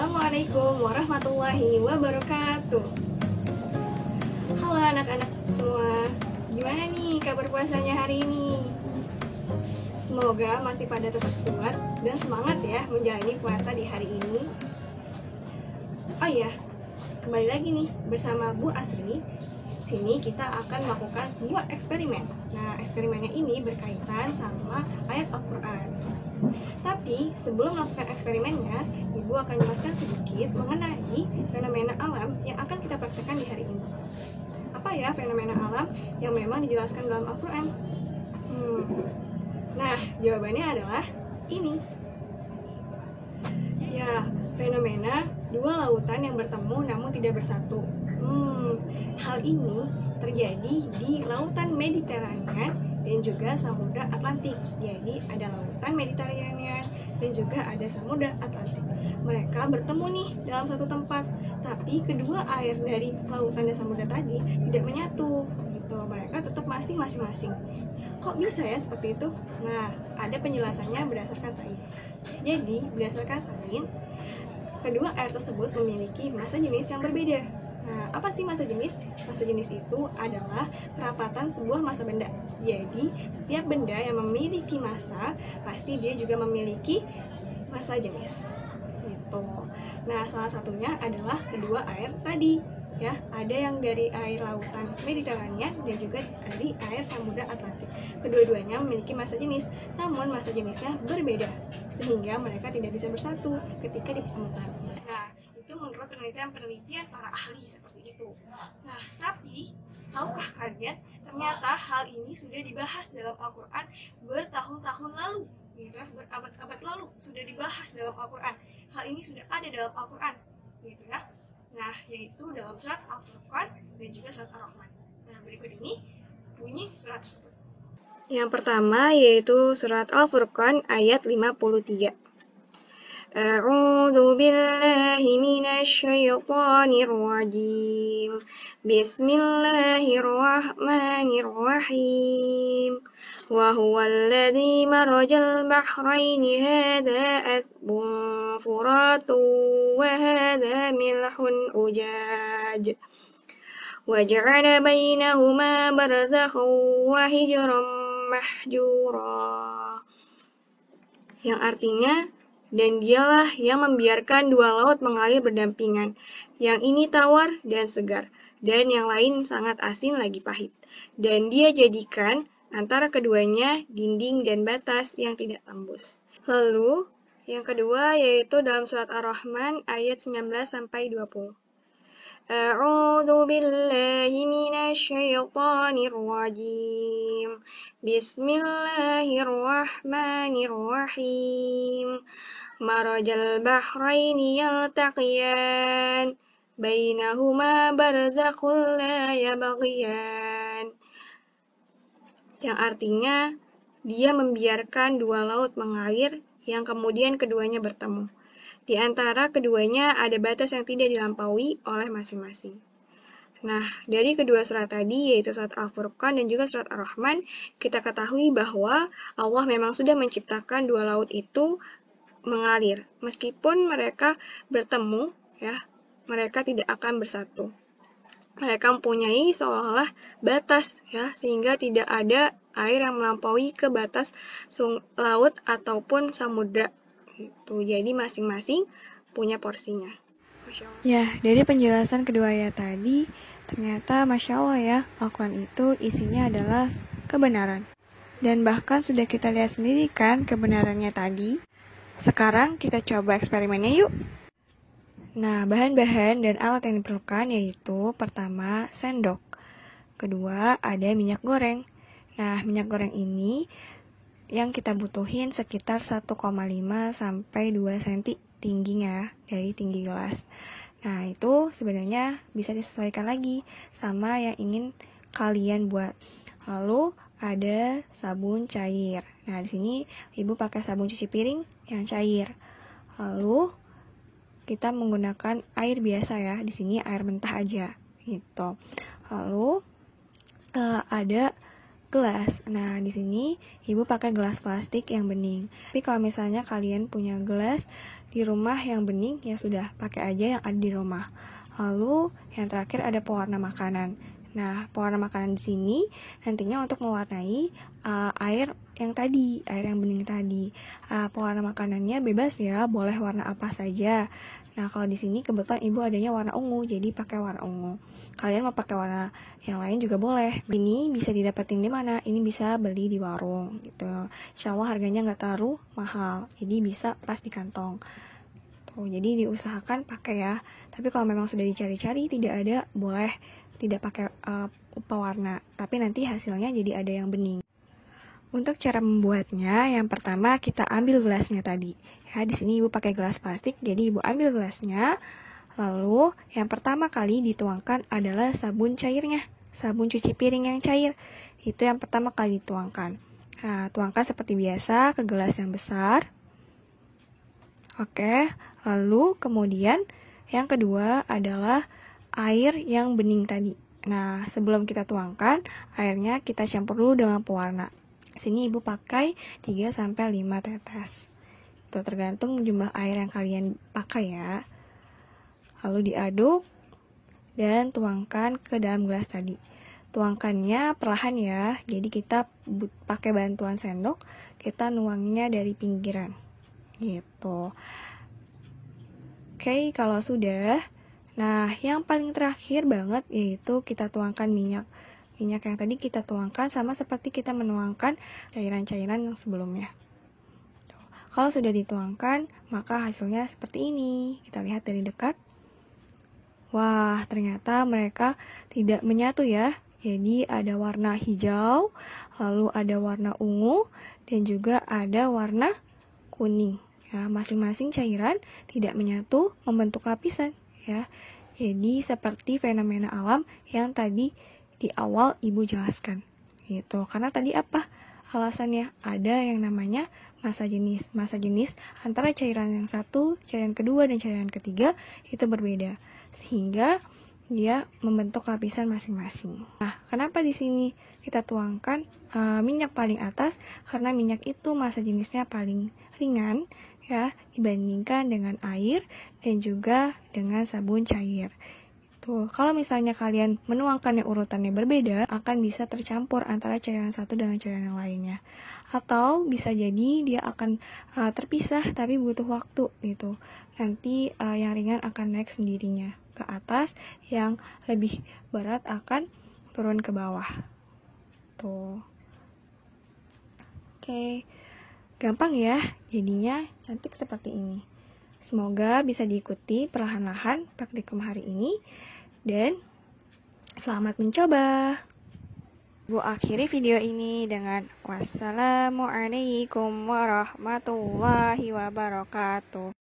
Assalamualaikum warahmatullahi wabarakatuh. Halo anak-anak semua, gimana nih kabar puasanya hari ini? Semoga masih pada tetap kuat dan semangat ya menjalani puasa di hari ini. Oh iya, kembali lagi nih bersama Bu Asri. Sini kita akan melakukan sebuah eksperimen. Nah, eksperimennya ini berkaitan sama ayat Al-Quran. Tapi sebelum melakukan eksperimennya, Ibu akan jelaskan sedikit mengenai fenomena alam yang akan kita praktekkan di hari ini. Apa ya fenomena alam yang memang dijelaskan dalam Al-Quran? Nah, jawabannya adalah ini. Ya, fenomena dua lautan yang bertemu namun tidak bersatu. Hal ini terjadi di lautan Mediterania dan juga Samudra Atlantik. Jadi ada lautan Mediterania dan juga ada Samudra Atlantik. Mereka bertemu nih dalam satu tempat, tapi kedua air dari lautan dan samudra tadi tidak menyatu. Gitu. Mereka tetap masing-masing. Kok bisa ya seperti itu? Nah, ada penjelasannya berdasarkan sains. Jadi, berdasarkan sains, kedua air tersebut memiliki massa jenis yang berbeda. Nah, apa sih massa jenis? Massa jenis itu adalah kerapatan sebuah massa benda. Jadi, setiap benda yang memiliki massa, pasti dia juga memiliki massa jenis. Gitu. Nah, salah satunya adalah kedua air tadi. Ya, ada yang dari air lautan Mediterania dan juga dari air Samudra Atlantik. Kedua-duanya memiliki massa jenis, namun massa jenisnya berbeda, sehingga mereka tidak bisa bersatu ketika dipertemukan. Nah, itu menurut penelitian para ahli seperti itu. Nah, tapi tahukah kalian ternyata hal ini sudah dibahas dalam Al-Quran bertahun-tahun lalu, gitu, berabad-abad lalu sudah dibahas dalam Al-Quran. Hal ini sudah ada dalam Al-Quran, gitu ya. Nah, yaitu dalam surat Al-Furqan dan juga surat Ar-Rahman. Nah, berikut ini bunyi surat tersebut. Yang pertama yaitu surat Al-Furqan ayat 53. A'udzu billahi minasyaitonir rajim. Bismillahirrahmanirrahim. Wa huwal ladzi marajal bahraini hadza athbun furatun wa hadza milhun ujaj. Wa ja'ala bainahuma barzakhan wa hijran mahjura. Yang artinya, dan dialah yang membiarkan dua laut mengalir berdampingan. Yang ini tawar dan segar, dan yang lain sangat asin lagi pahit. Dan dia jadikan antara keduanya dinding dan batas yang tidak tembus. Lalu, yang kedua yaitu dalam surat Ar-Rahman ayat 19-20. A'udzu billahi minasyaitonir rajim. Bismillahirrahmanirrahim. Marajal bahraini yaltaqiyan. Bainahuma barzakhun la yabghiyan. Yang artinya, dia membiarkan dua laut mengalir yang kemudian keduanya bertemu. Di antara keduanya ada batas yang tidak dilampaui oleh masing-masing. Nah, dari kedua surat tadi, yaitu surat Al-Furqan dan juga surat Ar-Rahman, kita ketahui bahwa Allah memang sudah menciptakan dua laut itu mengalir. Meskipun mereka bertemu, ya, mereka tidak akan bersatu. Mereka mempunyai seolah-olah batas, ya, sehingga tidak ada air yang melampaui ke batas laut ataupun samudra. Gitu. Jadi masing-masing punya porsinya. Ya, dari penjelasan kedua ayat tadi, ternyata Masya Allah ya, Al-Quran itu isinya adalah kebenaran. Dan bahkan sudah kita lihat sendiri kan kebenarannya tadi. Sekarang kita coba eksperimennya yuk. Nah, bahan-bahan dan alat yang diperlukan yaitu pertama, sendok. Kedua, ada minyak goreng. Nah, minyak goreng ini yang kita butuhin sekitar 1,5 sampai 2 cm tingginya dari tinggi gelas. Nah, itu sebenarnya bisa disesuaikan lagi sama yang ingin kalian buat. Lalu ada sabun cair. Nah, di sini Ibu pakai sabun cuci piring yang cair. Lalu kita menggunakan air biasa ya. Di sini air mentah aja gitu. Lalu ada gelas. Nah, di sini Ibu pakai gelas plastik yang bening. Tapi kalau misalnya kalian punya gelas di rumah yang bening ya sudah pakai aja yang ada di rumah. Lalu yang terakhir ada pewarna makanan. Nah, pewarna makanan di sini nantinya untuk mewarnai air yang tadi, air yang bening tadi. Pewarna makanannya bebas ya, boleh warna apa saja. Nah, kalau di sini kebetulan ibu adanya warna ungu, jadi pakai warna ungu. Kalian mau pakai warna yang lain juga boleh. Ini bisa didapetin di mana? Ini bisa beli di warung gitu. Insya Allah harganya nggak terlalu mahal, jadi bisa pas di kantong. Tuh, jadi diusahakan pakai ya. Tapi kalau memang sudah dicari-cari tidak ada, boleh tidak pakai pewarna, tapi nanti hasilnya jadi ada yang bening. Untuk cara membuatnya, yang pertama kita ambil gelasnya tadi. Ya, di sini ibu pakai gelas plastik, jadi ibu ambil gelasnya. Lalu yang pertama kali dituangkan adalah sabun cairnya, sabun cuci piring yang cair. Itu yang pertama kali dituangkan. Nah, tuangkan seperti biasa ke gelas yang besar. Oke, lalu kemudian yang kedua adalah air yang bening tadi. Nah, sebelum kita tuangkan, airnya kita campur dulu dengan pewarna. Sini ibu pakai 3-5 tetes. Itu tergantung jumlah air yang kalian pakai ya. Lalu diaduk dan tuangkan ke dalam gelas tadi. Tuangkannya perlahan ya. Jadi kita pakai bantuan sendok, kita nuangnya dari pinggiran. Gitu. Oke, kalau sudah, nah, yang paling terakhir banget yaitu kita tuangkan minyak. Minyak yang tadi kita tuangkan sama seperti kita menuangkan cairan-cairan yang sebelumnya. Kalau sudah dituangkan, maka hasilnya seperti ini. Kita lihat dari dekat. Wah, ternyata mereka tidak menyatu ya. Jadi ada warna hijau, lalu ada warna ungu, dan juga ada warna kuning. Ya, masing-masing cairan tidak menyatu membentuk lapisan. Ya, jadi seperti fenomena alam yang tadi di awal ibu jelaskan. Gitu. Karena tadi apa alasannya? Ada yang namanya massa jenis. Massa jenis antara cairan yang satu, cairan kedua, dan cairan ketiga itu berbeda. Sehingga dia membentuk lapisan masing-masing. Nah, kenapa di sini kita tuangkan minyak paling atas? Karena minyak itu massa jenisnya paling ringan ya dibandingkan dengan air dan juga dengan sabun cair. Tuh, kalau misalnya kalian menuangkannya urutannya berbeda, akan bisa tercampur antara cairan satu dengan cairan yang lainnya. Atau bisa jadi dia akan terpisah tapi butuh waktu gitu. Nanti yang ringan akan naik sendirinya ke atas, yang lebih berat akan turun ke bawah. Tuh. Oke. Gampang ya, jadinya cantik seperti ini. Semoga bisa diikuti perlahan-lahan praktikum hari ini. Dan selamat mencoba. Bu akhiri video ini dengan wassalamualaikum warahmatullahi wabarakatuh.